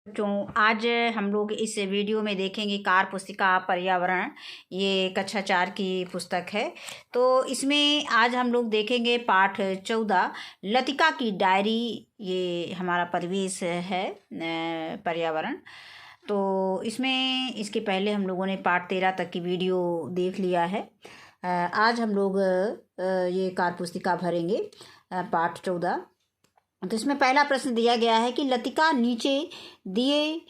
बच्चों, आज हम लोग इस वीडियो में देखेंगे कार पुस्तिका पर्यावरण। ये कक्षा 4 की पुस्तक है। तो इसमें आज हम लोग देखेंगे पाठ 14 लतिका की डायरी। ये हमारा परिवेश है, पर्यावरण। तो इसमें इसके पहले हम लोगों ने पाठ 13 तक की वीडियो देख लिया है। आज हम लोग ये कार पुस्तिका भरेंगे, पाठ 14। तो इसमें पहला प्रश्न दिया गया है कि लतिका नीचे दिए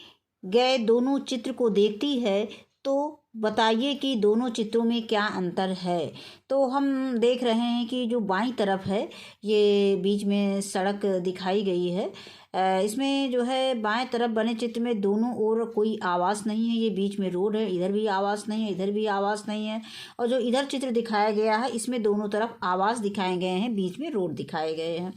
गए दोनों चित्र को देखती है, तो बताइए कि दोनों चित्रों में क्या अंतर है। तो हम देख रहे हैं कि जो बाईं तरफ है, ये बीच में सड़क दिखाई गई है। इसमें जो है बाएं तरफ बने चित्र में दोनों ओर कोई आवास नहीं है। ये बीच में रोड है, इधर भी आवास नहीं है, इधर भी आवास नहीं है। और जो इधर चित्र दिखाया गया है, इसमें दोनों तरफ आवास दिखाए गए हैं, बीच में रोड दिखाए गए हैं।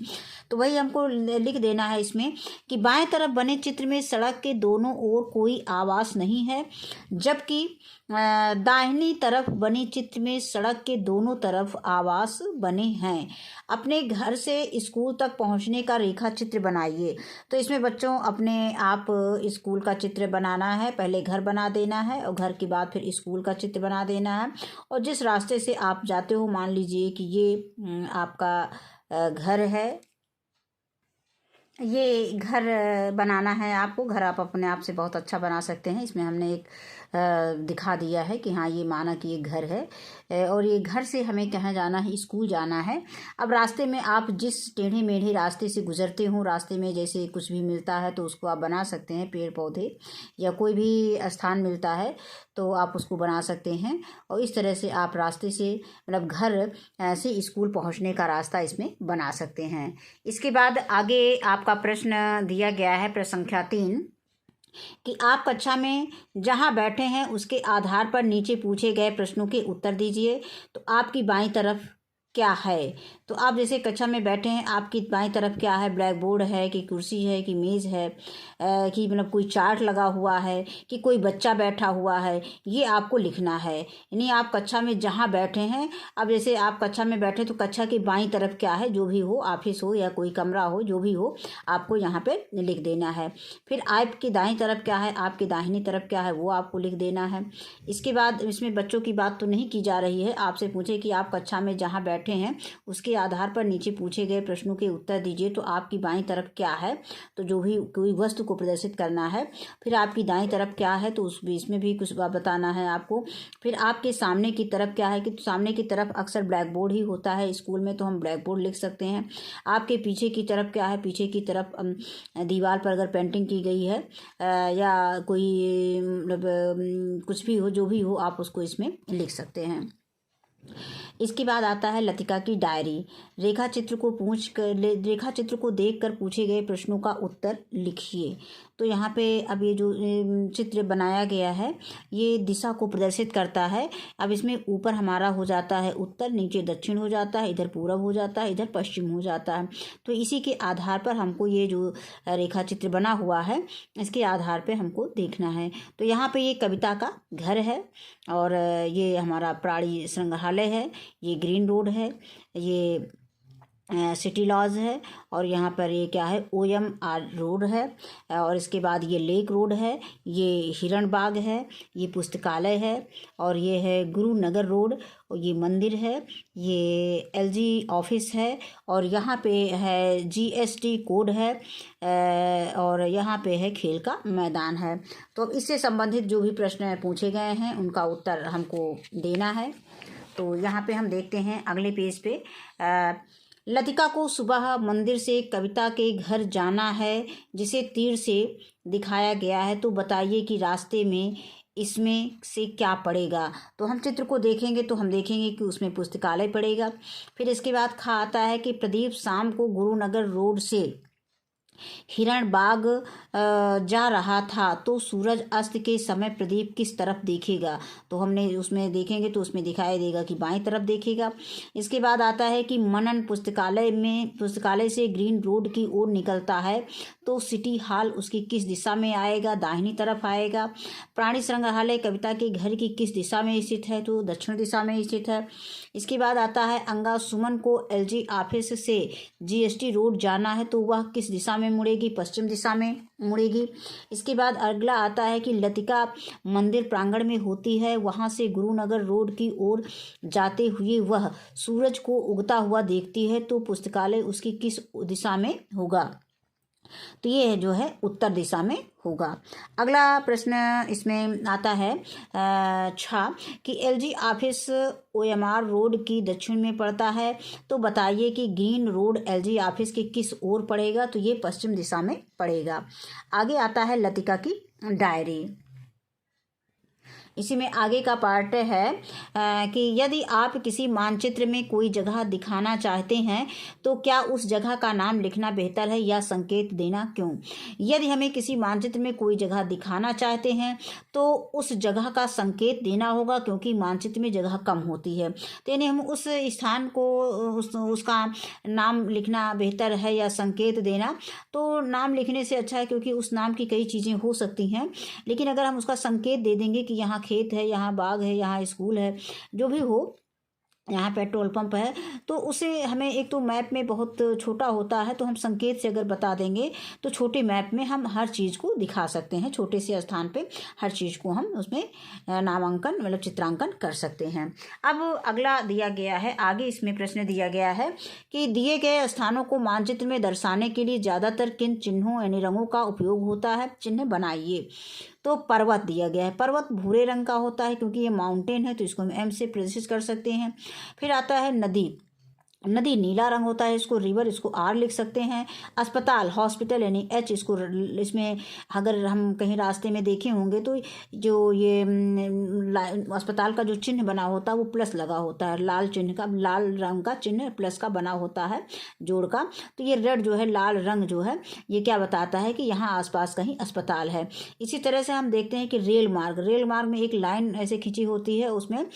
तो वही हमको लिख देना है इसमें कि बाएं तरफ बने चित्र में सड़क के दोनों ओर कोई आवास नहीं है, जबकि दाहिनी तरफ बने चित्र में सड़क के दोनों तरफ आवास बने हैं। अपने घर से स्कूल तक पहुंचने का रेखा चित्र बनाइए। तो इसमें बच्चों अपने आप स्कूल का चित्र बनाना है। पहले घर बना देना है और घर के बाद फिर स्कूल का चित्र बना देना है। और जिस रास्ते से आप जाते हो, मान लीजिए कि ये आपका घर है, ये घर बनाना है आपको। घर आप अपने आप से बहुत अच्छा बना सकते हैं। इसमें हमने एक दिखा दिया है कि हाँ, ये माना कि ये घर है। और ये घर से हमें कहाँ जाना है, स्कूल जाना है। अब रास्ते में आप जिस टेढ़े मेढ़े रास्ते से गुजरते हो, रास्ते में जैसे कुछ भी मिलता है तो उसको आप बना सकते हैं। पेड़ पौधे या कोई भी स्थान मिलता है तो आप उसको बना सकते हैं। और इस तरह से आप रास्ते से, मतलब घर से स्कूल पहुंचने का रास्ता इसमें बना सकते हैं। इसके बाद आगे आपका प्रश्न दिया गया है, प्रश्न संख्या 3, कि आप कक्षा में जहां बैठे हैं उसके आधार पर नीचे पूछे गए प्रश्नों के उत्तर दीजिए। तो आपकी बाईं तरफ क्या है। तो आप जैसे कक्षा में बैठे हैं, आपकी बाईं तरफ क्या है, ब्लैक बोर्ड है कि कुर्सी है कि मेज़ है, कि मतलब कोई चार्ट लगा हुआ है कि कोई बच्चा बैठा हुआ है, ये आपको लिखना है। यानी आप कक्षा में जहाँ बैठे हैं, अब जैसे आप कक्षा में बैठे तो कक्षा की बाईं तरफ क्या है, जो भी हो, ऑफिस हो या कोई कमरा हो, जो भी हो, आपको यहाँ पे लिख देना है। फिर आपकी दाईं तरफ क्या है, आपकी दाहिनी तरफ क्या है, वो आपको लिख देना है। इसके बाद इसमें बच्चों की बात तो नहीं की जा रही है। आपसे पूछे कि आप कक्षा में जहाँ बैठे हैं उसके आधार पर नीचे पूछे गए प्रश्नों के उत्तर दीजिए। तो आपकी बाईं तरफ क्या है, तो जो भी कोई वस्तु को प्रदर्शित करना है। फिर आपकी दाईं तरफ क्या है, तो इसमें भी कुछ बताना है आपको। फिर आपके सामने की तरफ क्या है, कि सामने की तरफ अक्सर ब्लैक बोर्ड ही होता है स्कूल में, तो हम ब्लैक बोर्ड लिख सकते हैं। आपके पीछे की तरफ क्या है, पीछे की तरफ दीवार पर अगर पेंटिंग की गई है या कोई मतलब कुछ भी हो, जो भी हो, आप उसको इसमें लिख सकते हैं। इसके बाद आता है लतिका की डायरी। रेखा चित्र को देखकर पूछे गए प्रश्नों का उत्तर लिखिए। तो यहाँ पे अब ये जो चित्र बनाया गया है, ये दिशा को प्रदर्शित करता है। अब इसमें ऊपर हमारा हो जाता है उत्तर, नीचे दक्षिण हो जाता है, इधर पूरब हो जाता है, इधर पश्चिम हो जाता है। तो इसी के आधार पर हमको ये जो रेखा चित्र बना हुआ है, इसके आधार पर हमको देखना है। तो यहाँ पे ये कविता का घर है और ये हमारा प्राणी संग्रहालय है, ये ग्रीन रोड है, ये सिटी लॉज है, और यहाँ पर ये क्या है, OMR रोड है। और इसके बाद ये लेक रोड है, ये हिरण बाग है, ये पुस्तकालय है, और ये है गुरु नगर रोड, और ये मंदिर है, ये LG ऑफिस है, और यहाँ पे है GST कोड है, और यहाँ पे है खेल का मैदान है। तो इससे संबंधित जो भी प्रश्न पूछे गए हैं उनका उत्तर हमको देना है। तो यहाँ पे हम देखते हैं अगले पेज पे, लतिका को सुबह मंदिर से कविता के घर जाना है, जिसे तीर से दिखाया गया है। तो बताइए कि रास्ते में इसमें से क्या पड़ेगा। तो हम चित्र को देखेंगे तो हम देखेंगे कि उसमें पुस्तकालय पड़ेगा। फिर इसके बाद खा आता है कि प्रदीप शाम को गुरुनगर रोड से हिरण बाग जा रहा था, तो सूरज अस्त के समय प्रदीप किस तरफ देखेगा। तो हमने उसमें देखेंगे तो उसमें दिखाई देगा कि बाईं तरफ देखेगा। इसके बाद आता है कि मनन पुस्तकालय से ग्रीन रोड की ओर निकलता है, तो सिटी हॉल उसकी किस दिशा में आएगा, दाहिनी तरफ आएगा। प्राणी संग्रहालय कविता के घर की किस दिशा में स्थित है, तो दक्षिण दिशा में स्थित है। इसके बाद आता है अंगा सुमन को LG ऑफिस से GST रोड जाना है, तो वह किस दिशा में मुड़ेगी, पश्चिम दिशा में मुड़ेगी। इसके बाद अगला आता है कि लतिका मंदिर प्रांगण में होती है, वहाँ से गुरुनगर रोड की ओर जाते हुए वह सूरज को उगता हुआ देखती है, तो पुस्तकालय उसकी किस दिशा में होगा? तो ये जो है उत्तर दिशा में होगा। अगला प्रश्न इसमें आता है कि एलजी ऑफिस ओएमआर रोड की दक्षिण में पड़ता है, तो बताइए कि ग्रीन रोड एलजी ऑफिस के किस ओर पड़ेगा? तो ये पश्चिम दिशा में पड़ेगा। आगे आता है लतिका की डायरी। इसी में आगे का पार्ट है कि यदि आप किसी मानचित्र में कोई जगह दिखाना चाहते हैं तो क्या उस जगह का नाम लिखना बेहतर है या संकेत देना, क्यों? यदि हमें किसी मानचित्र में कोई जगह दिखाना चाहते हैं तो उस जगह का संकेत देना होगा, क्योंकि मानचित्र में जगह कम होती है, तो यानी हम उस स्थान को उसका नाम लिखना बेहतर है या संकेत देना? तो नाम लिखने से अच्छा है, क्योंकि उस नाम की कई चीज़ें हो सकती हैं, लेकिन अगर हम उसका संकेत दे देंगे कि यहाँ खेत है, यहाँ बाग है, यहाँ स्कूल है, जो भी हो, यहाँ पेट्रोल पंप है, तो उसे हमें एक तो मैप में बहुत छोटा होता है, तो हम संकेत से अगर बता देंगे तो छोटे मैप में हम हर चीज़ को दिखा सकते हैं, छोटे से स्थान पे हर चीज़ को हम उसमें नामांकन मतलब चित्रांकन कर सकते हैं। अब अगला दिया गया है, आगे इसमें प्रश्न दिया गया है कि दिए गए स्थानों को मानचित्र में दर्शाने के लिए ज़्यादातर किन चिन्हों यानी रंगों का उपयोग होता है? चिन्ह बनाइए। तो पर्वत दिया गया है, पर्वत भूरे रंग का होता है, क्योंकि ये माउंटेन है, तो इसको हम एम से प्रदर्शित कर सकते हैं। फिर आता है नदी, नदी नीला रंग होता है, इसको रिवर, इसको आर लिख सकते हैं। अस्पताल हॉस्पिटल यानी एच, इसको इसमें अगर हम कहीं रास्ते में देखे होंगे तो जो ये अस्पताल का जो चिन्ह बना होता है वो प्लस लगा होता है, लाल चिन्ह का, लाल रंग का चिन्ह प्लस का बना होता है जोड़ का, तो ये रेड जो है लाल रंग जो है ये क्या बताता है कि यहाँ आसपास कहीं अस्पताल है। इसी तरह से हम देखते हैं कि रेल मार्ग, रेल मार्ग में एक लाइन ऐसे खींची होती है, उसमें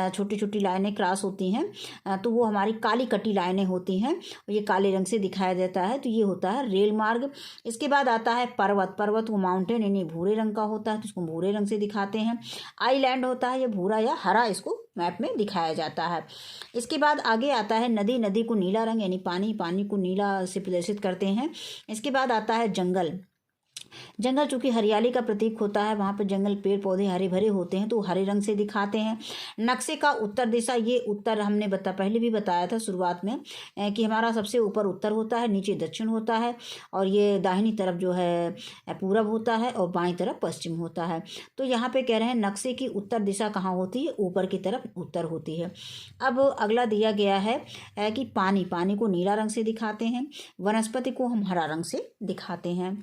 छोटी छोटी लाइनें क्रॉस होती हैं, तो वो हमारी काली कटी लाइनें होती हैं, ये काले रंग से दिखाया देता है, तो ये होता है रेल मार्ग। इसके बाद आता है पर्वत, पर्वत वो माउंटेन यानी भूरे रंग का होता है, तो इसको भूरे रंग से दिखाते हैं। आइलैंड होता है ये भूरा या हरा, इसको मैप में दिखाया जाता है। इसके बाद आगे आता है नदी, नदी को नीला रंग यानी पानी, पानी को नीला से प्रदर्शित करते हैं। इसके बाद आता है जंगल, जंगल चूंकि हरियाली का प्रतीक होता है, वहाँ पर जंगल पेड़ पौधे हरे भरे होते हैं, तो हरे रंग से दिखाते हैं। नक्शे का उत्तर दिशा, ये उत्तर हमने पहले भी बताया था शुरुआत में कि हमारा सबसे ऊपर उत्तर होता है, नीचे दक्षिण होता है, और ये दाहिनी तरफ जो है पूरब होता है और बाईं तरफ पश्चिम होता है। तो यहाँ पे कह रहे हैं नक्शे की उत्तर दिशा कहाँ होती है? ऊपर की तरफ उत्तर होती है। अब अगला दिया गया है कि पानी, पानी को नीला रंग से दिखाते हैं, वनस्पति को हम हरा रंग से दिखाते हैं।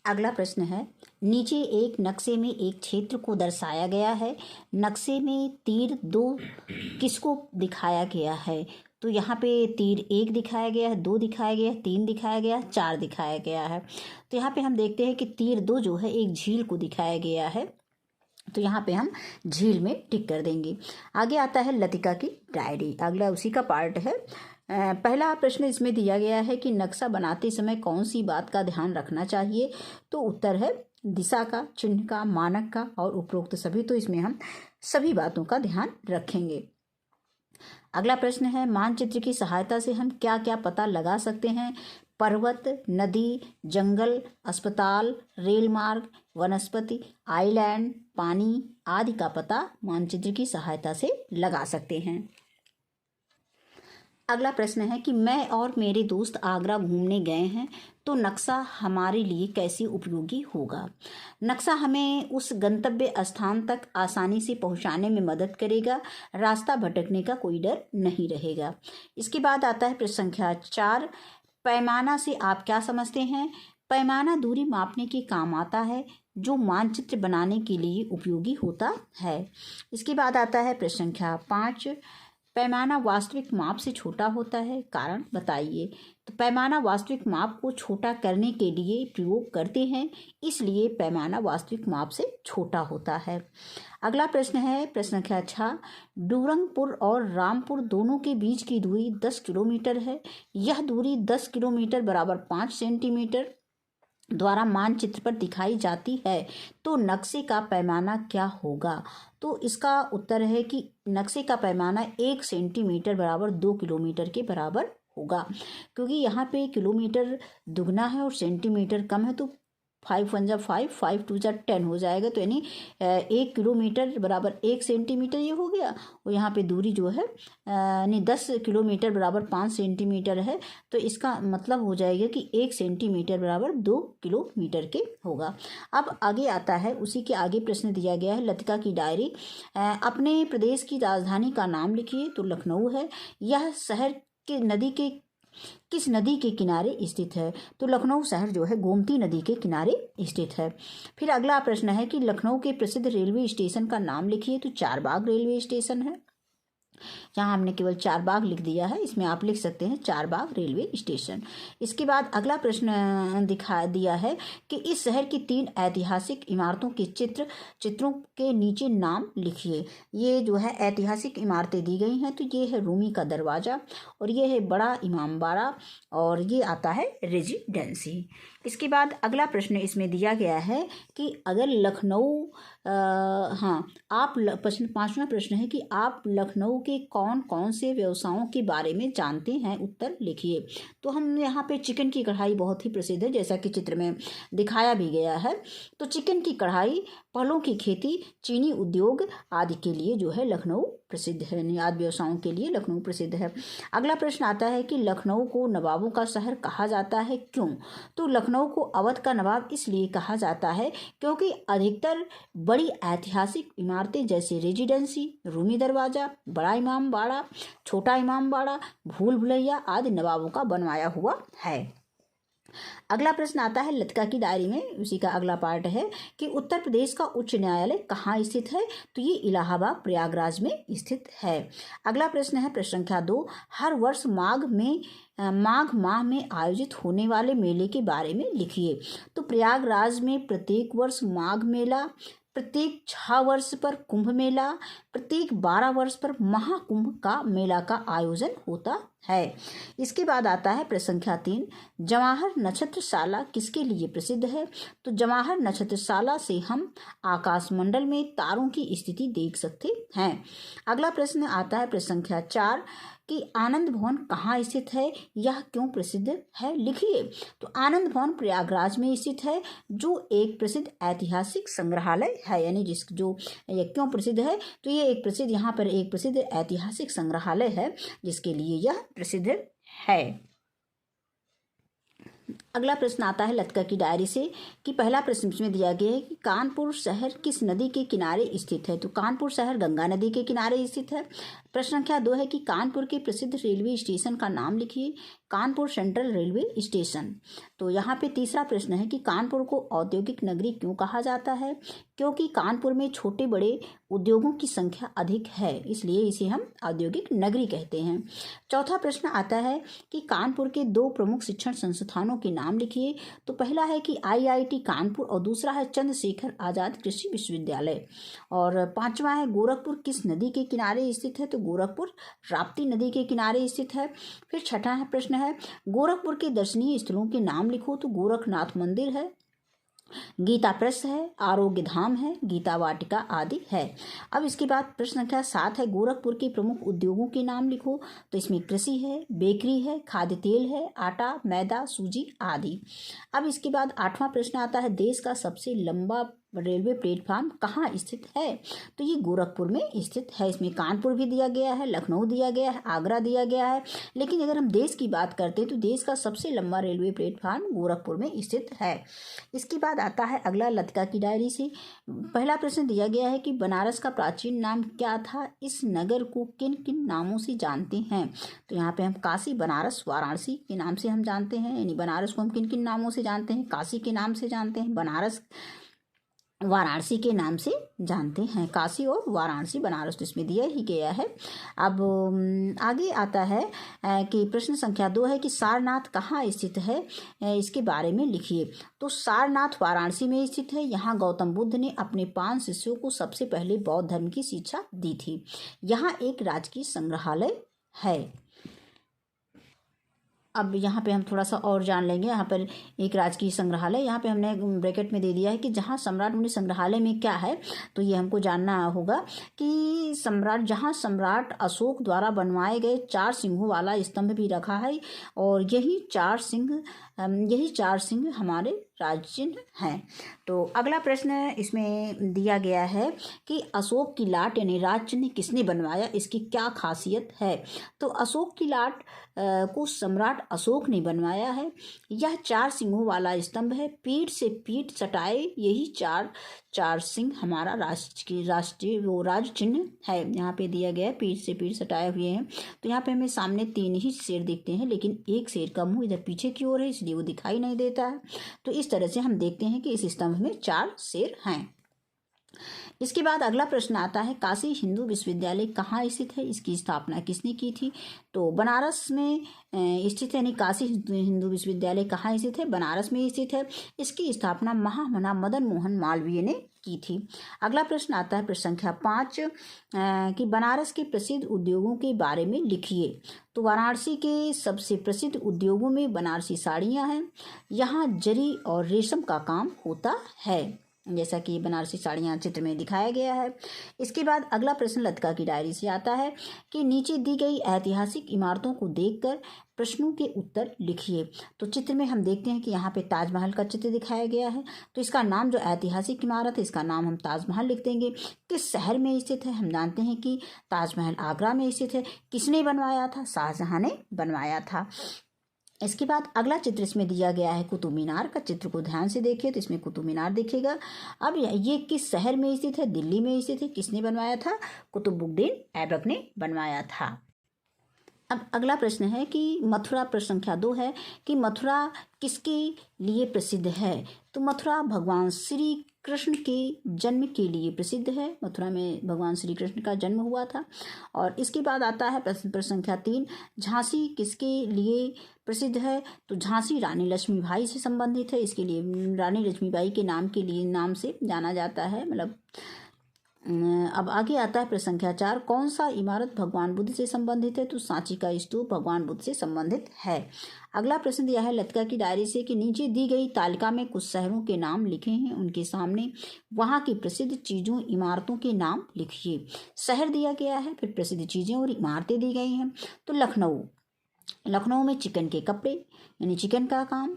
अगला प्रश्न है, नीचे एक नक्शे में एक क्षेत्र को दर्शाया गया है, नक्शे में तीर 2 किसको दिखाया गया है? तो यहाँ पे तीर 1 दिखाया गया है, 2 दिखाया गया है, 3 दिखाया गया है, 4 दिखाया गया है। तो यहाँ पे हम देखते हैं कि तीर 2 जो है एक झील को दिखाया गया है, तो यहाँ पे हम झील में टिक कर देंगे। आगे आता है लतिका की डायरी, अगला उसी का पार्ट है। पहला प्रश्न इसमें दिया गया है कि नक्शा बनाते समय कौन सी बात का ध्यान रखना चाहिए? तो उत्तर है दिशा का, चिन्ह का, मानक का और उपरोक्त सभी, तो इसमें हम सभी बातों का ध्यान रखेंगे। अगला प्रश्न है, मानचित्र की सहायता से हम क्या क्या पता लगा सकते हैं? पर्वत, नदी, जंगल, अस्पताल, रेल मार्ग, वनस्पति, आइलैंड, पानी आदि का पता मानचित्र की सहायता से लगा सकते हैं। अगला प्रश्न है कि मैं और मेरे दोस्त आगरा घूमने गए हैं, तो नक्शा हमारे लिए कैसे उपयोगी होगा? नक्शा हमें उस गंतव्य स्थान तक आसानी से पहुंचाने में मदद करेगा, रास्ता भटकने का कोई डर नहीं रहेगा। इसके बाद आता है प्रश्न संख्या 4, पैमाना से आप क्या समझते हैं? पैमाना दूरी मापने के काम आता है, जो मानचित्र बनाने के लिए उपयोगी होता है। इसके बाद आता है प्रश्न संख्या 5, पैमाना वास्तविक माप से छोटा होता है, कारण बताइए। तो पैमाना वास्तविक माप को छोटा करने के लिए प्रयोग करते हैं, इसलिए पैमाना वास्तविक माप से छोटा होता है। अगला प्रश्न है प्रश्न संख्या 6, डूरंगपुर और रामपुर दोनों के बीच की दूरी 10 किलोमीटर है, यह दूरी 10 किलोमीटर बराबर 5 सेंटीमीटर द्वारा मानचित्र पर दिखाई जाती है तो नक्शे का पैमाना क्या होगा? तो इसका उत्तर है कि नक्शे का पैमाना 1 सेंटीमीटर बराबर 2 किलोमीटर के बराबर होगा, क्योंकि यहाँ पे किलोमीटर दुगना है और सेंटीमीटर कम है, तो 5 वन जा 5, 5 टू जा 10 हो जाएगा। तो यानी 1 किलोमीटर बराबर 1 सेंटीमीटर ये हो गया, और यहाँ पे दूरी जो है यानी 10 किलोमीटर बराबर 5 सेंटीमीटर है, तो इसका मतलब हो जाएगा कि 1 सेंटीमीटर बराबर 2 किलोमीटर के होगा। अब आगे आता है, उसी के आगे प्रश्न दिया गया है लतिका की डायरी। अपने प्रदेश की राजधानी का नाम लिखिए। तो लखनऊ है। यह शहर के नदी के किस नदी के किनारे स्थित है? तो लखनऊ शहर जो है गोमती नदी के किनारे स्थित है। फिर अगला प्रश्न है कि लखनऊ के प्रसिद्ध रेलवे स्टेशन का नाम लिखिए। तो चारबाग रेलवे स्टेशन है। यहाँ हमने केवल चारबाग लिख दिया है, इसमें आप लिख सकते हैं चारबाग रेलवे स्टेशन। इसके बाद अगला प्रश्न दिखा दिया है कि इस शहर की 3 ऐतिहासिक इमारतों के चित्रों के नीचे नाम लिखिए। ये जो है ऐतिहासिक इमारतें दी गई हैं, तो ये है रूमी का दरवाज़ा, और ये है बड़ा इमामबाड़ा, और ये आता है रेजिडेंसी। इसके बाद अगला प्रश्न इसमें दिया गया है कि अगर लखनऊ प्रश्न 5वां प्रश्न है कि आप लखनऊ के कौन कौन से व्यवसायों के बारे में जानते हैं? उत्तर लिखिए। तो हम यहाँ पे चिकन की कढ़ाई बहुत ही प्रसिद्ध है, जैसा कि चित्र में दिखाया भी गया है। तो चिकन की कढ़ाई, फलों की खेती, चीनी उद्योग आदि के लिए जो है लखनऊ प्रसिद्ध है, यानी आदि व्यवसायों के लिए लखनऊ प्रसिद्ध है। अगला प्रश्न आता है कि लखनऊ को नवाबों का शहर कहा जाता है, क्यों? तो लखनऊ को अवध का नवाब इसलिए कहा जाता है क्योंकि अधिकतर बड़ी ऐतिहासिक इमारतें जैसे रेजिडेंसी, रूमी दरवाज़ा, बड़ा इमामबाड़ा, छोटा इमामबाड़ा, भूल भुलैया आदि नवाबों का बनवाया हुआ है। अगला प्रश्न आता है लतिका की डायरी में, उसी का अगला पार्ट है कि उत्तर प्रदेश का उच्च न्यायालय कहाँ स्थित है? तो ये इलाहाबाद प्रयागराज में स्थित है। अगला प्रश्न है प्रश्न संख्या 2, हर वर्ष माघ माह में आयोजित होने वाले मेले के बारे में लिखिए। तो प्रयागराज में प्रत्येक वर्ष माघ मेला, प्रत्येक 6 वर्ष पर कुंभ मेला, प्रत्येक 12 वर्ष पर महाकुंभ का मेला का आयोजन होता है। इसके बाद आता है प्रश्न संख्या 3, जवाहर नक्षत्रशाला किसके लिए प्रसिद्ध है? तो जवाहर नक्षत्रशाला से हम आकाशमंडल में तारों की स्थिति देख सकते हैं। अगला प्रश्न आता है प्रश्न संख्या 4 कि आनंद भवन कहाँ स्थित है, यह क्यों प्रसिद्ध है? लिखिए। तो आनंद भवन प्रयागराज में स्थित है, जो एक प्रसिद्ध ऐतिहासिक संग्रहालय है, यानी ये क्यों प्रसिद्ध है? तो ये एक प्रसिद्ध ऐतिहासिक संग्रहालय है, जिसके लिए यह प्रसिद्ध है। अगला प्रश्न आता है लतिका की डायरी से कि पहला प्रश्न इसमें दिया गया है कि कानपुर शहर किस नदी के किनारे स्थित है? तो कानपुर शहर गंगा नदी के किनारे स्थित है। प्रश्न संख्या 2 है कि कानपुर के प्रसिद्ध रेलवे स्टेशन का नाम लिखिए। Kanpur central railway station. तो यहाँ पे तीसरा प्रश्न है कि कानपुर को औद्योगिक नगरी क्यों कहा जाता है? क्योंकि कानपुर में छोटे बड़े उद्योगों की संख्या अधिक है, इसलिए इसे हम औद्योगिक नगरी कहते हैं। चौथा प्रश्न आता है कि कानपुर के 2 प्रमुख शिक्षण संस्थानों के नाम लिखिए। तो पहला है कि IIT कानपुर और दूसरा है चंद्रशेखर आजाद कृषि विश्वविद्यालय। और 5वां है गोरखपुर किस नदी के किनारे स्थित है? तो गोरखपुर राप्ती नदी के किनारे स्थित है। फिर छठा प्रश्न है गोरखपुर के दर्शनीय स्थलों के नाम लिखो। तो गोरखनाथ मंदिर है, गीता प्रेस है, आरोग्य धाम है, गीता वाटिका आदि है। अब इसके बाद प्रश्न संख्या 7 है गोरखपुर के प्रमुख उद्योगों के नाम लिखो। तो इसमें कृषि है, बेकरी है, खाद्य तेल है, आटा, मैदा, सूजी आदि। अब इसके बाद 8वां प्रश्न आता है देश का सबसे लंबा रेलवे प्लेटफॉर्म कहाँ स्थित है? तो ये गोरखपुर में स्थित है। इसमें कानपुर भी दिया गया है, लखनऊ दिया गया है, आगरा दिया गया है, लेकिन अगर हम देश की बात करते हैं तो देश का सबसे लंबा रेलवे प्लेटफॉर्म गोरखपुर में स्थित है। इसके बाद आता है अगला लतिका की डायरी से। पहला प्रश्न दिया गया है कि बनारस का प्राचीन नाम क्या था? इस नगर को किन किन नामों से जानते हैं? तो यहाँ पे हम काशी, बनारस, वाराणसी के नाम से हम जानते हैं, यानी बनारस को हम किन किन नामों से जानते हैं? काशी के नाम से जानते हैं, बनारस वाराणसी के नाम से जानते हैं। काशी और वाराणसी, बनारस तो इसमें दिया ही गया है। अब आगे आता है कि प्रश्न संख्या 2 है कि सारनाथ कहाँ स्थित है, इसके बारे में लिखिए। तो सारनाथ वाराणसी में स्थित है। यहाँ गौतम बुद्ध ने अपने 5 शिष्यों को सबसे पहले बौद्ध धर्म की शिक्षा दी थी। यहाँ एक राजकीय संग्रहालय है। अब यहाँ पे हम थोड़ा सा और जान लेंगे। यहाँ पर एक राजकीय संग्रहालय, यहाँ पे हमने ब्रैकेट में दे दिया है कि जहाँ सम्राट मुनि संग्रहालय में क्या है, तो ये हमको जानना होगा कि जहाँ सम्राट अशोक द्वारा बनवाए गए 4 सिंहों वाला स्तंभ भी रखा है, और यही 4 सिंह हमारे राज चिन्ह हैं। तो अगला प्रश्न इसमें दिया गया है कि अशोक की लाट यानी राज चिन्ह किसने बनवाया, इसकी क्या खासियत है। तो अशोक की लाट को सम्राट अशोक ने बनवाया है। यह 4 सिंहों वाला स्तंभ है, पीठ से पीठ सटाए यही चार सिंह हमारा राष्ट्रीय वो राज चिन्ह है। यहाँ पे दिया गया है पीठ से पीठ सटाए हुए हैं। तो यहाँ पे हमें सामने 3 ही शेर दिखते हैं, लेकिन एक शेर का मुंह इधर पीछे की ओर है, इसलिए वो दिखाई नहीं देता है। तो इस तरह से हम देखते हैं कि इस स्तंभ में 4 शेर हैं। इसके बाद अगला प्रश्न आता है, काशी हिंदू विश्वविद्यालय कहाँ स्थित है, इसकी स्थापना किसने की थी। तो बनारस में स्थित है, यानी काशी हिंदू विश्वविद्यालय कहाँ स्थित है, बनारस में स्थित है। इसकी स्थापना महामना मदन मोहन मालवीय ने की थी। अगला प्रश्न आता है प्रश्न संख्या 5 कि बनारस के प्रसिद्ध उद्योगों के बारे में लिखिए। तो वाराणसी के सबसे प्रसिद्ध उद्योगों में बनारसी साड़ियाँ हैं। यहाँ जरी और रेशम का काम होता है, जैसा कि बनारसी साड़ियाँ चित्र में दिखाया गया है। इसके बाद अगला प्रश्न लतिका की डायरी से आता है कि नीचे दी गई ऐतिहासिक इमारतों को देखकर प्रश्नों के उत्तर लिखिए। तो चित्र में हम देखते हैं कि यहाँ पे ताजमहल का चित्र दिखाया गया है। तो इसका नाम, जो ऐतिहासिक इमारत है, इसका नाम हम ताजमहल लिख देंगे। किस शहर में स्थित है, हम जानते हैं कि ताजमहल आगरा में स्थित है। किसने बनवाया था, शाहजहां ने बनवाया था। इसके बाद अगला चित्र इसमें दिया गया है कुतुब मीनार का। चित्र को ध्यान से देखिए तो इसमें कुतुब मीनार दिखेगा। अब ये किस शहर में स्थित है, दिल्ली में स्थित है। किसने बनवाया था, कुतुबुद्दीन ऐबक ने बनवाया था। अब अगला प्रश्न है कि मथुरा, प्रश्न संख्या 2 है कि मथुरा किसके लिए प्रसिद्ध है। तो मथुरा भगवान श्री कृष्ण के जन्म के लिए प्रसिद्ध है। मथुरा में भगवान श्री कृष्ण का जन्म हुआ था। और इसके बाद आता है प्रश्न संख्या 3, झांसी किसके लिए प्रसिद्ध है। तो झांसी रानी लक्ष्मीबाई से संबंधित है। इसके लिए रानी लक्ष्मीबाई के नाम से जाना जाता है, मतलब। अब आगे आता है प्रश्न संख्या 4, कौन सा इमारत भगवान बुद्ध से संबंधित है। तो सांची का स्तूप भगवान बुद्ध से संबंधित है। अगला प्रश्न दिया है लतिका की डायरी से कि नीचे दी गई तालिका में कुछ शहरों के नाम लिखे हैं, उनके सामने वहां की प्रसिद्ध चीजों इमारतों के नाम लिखिए। शहर दिया गया है, फिर प्रसिद्ध चीजें और इमारतें दी गई हैं। तो लखनऊ में चिकन के कपड़े यानी चिकन का काम,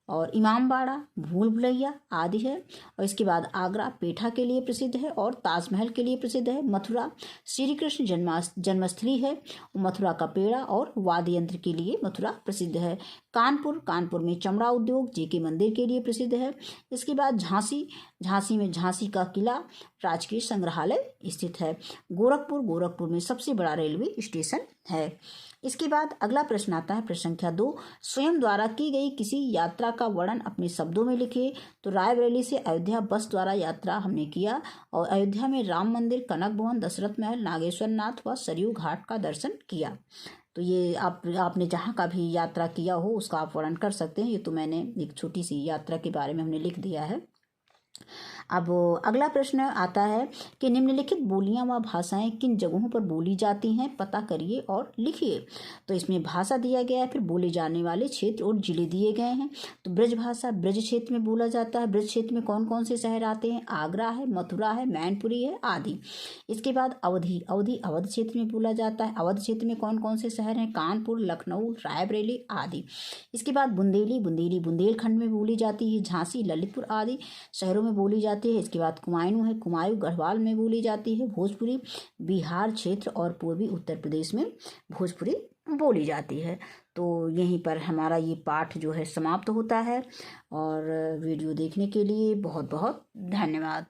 और इमामबाड़ा भूल भुलैया आदि है। और इसके बाद आगरा पेठा के लिए प्रसिद्ध है और ताजमहल के लिए प्रसिद्ध है। मथुरा श्री कृष्ण जन्मस्थली है। मथुरा का पेड़ा और वाद्य यंत्र के लिए मथुरा प्रसिद्ध है। कानपुर में चमड़ा उद्योग जेके मंदिर के लिए प्रसिद्ध है। इसके बाद झांसी में झांसी का किला राजकीय संग्रहालय स्थित है। गोरखपुर में सबसे बड़ा रेलवे स्टेशन है। इसके बाद अगला प्रश्न आता है प्रश्न संख्या 2, स्वयं द्वारा की गई किसी यात्रा का वर्णन अपने शब्दों में लिखिए। तो रायबरेली से अयोध्या बस द्वारा यात्रा हमने किया, और अयोध्या में राम मंदिर, कनक भवन, दशरथ महल, नागेश्वर नाथ व सरयू घाट का दर्शन किया। तो ये आपने जहाँ का भी यात्रा किया हो उसका आप वर्णन कर सकते हैं। ये तो मैंने एक छोटी सी यात्रा के बारे में हमने लिख दिया है। अब अगला प्रश्न आता है कि निम्नलिखित बोलियां व भाषाएं किन जगहों पर बोली जाती हैं, पता करिए और लिखिए। तो इसमें भाषा दिया गया है, फिर बोले जाने वाले क्षेत्र और जिले दिए गए हैं। तो ब्रज भाषा ब्रज क्षेत्र में बोला जाता है। ब्रज क्षेत्र में कौन कौन से शहर आते हैं, आगरा है, मथुरा है, मैनपुरी है आदि। इसके बाद अवधि अवध क्षेत्र में बोला जाता है। अवध क्षेत्र में कौन कौन से शहर हैं, कानपुर, लखनऊ, रायबरेली आदि। इसके बाद बुंदेली बुंदेलखंड में बोली जाती है। झांसी, ललितपुर आदि शहरों में बोली जाती है। इसके बाद कुमायूं है, कुमायूं गढ़वाल में बोली जाती है। भोजपुरी बिहार क्षेत्र और पूर्वी उत्तर प्रदेश में भोजपुरी बोली जाती है। तो यहीं पर हमारा ये पाठ जो है समाप्त होता है। और वीडियो देखने के लिए बहुत बहुत धन्यवाद।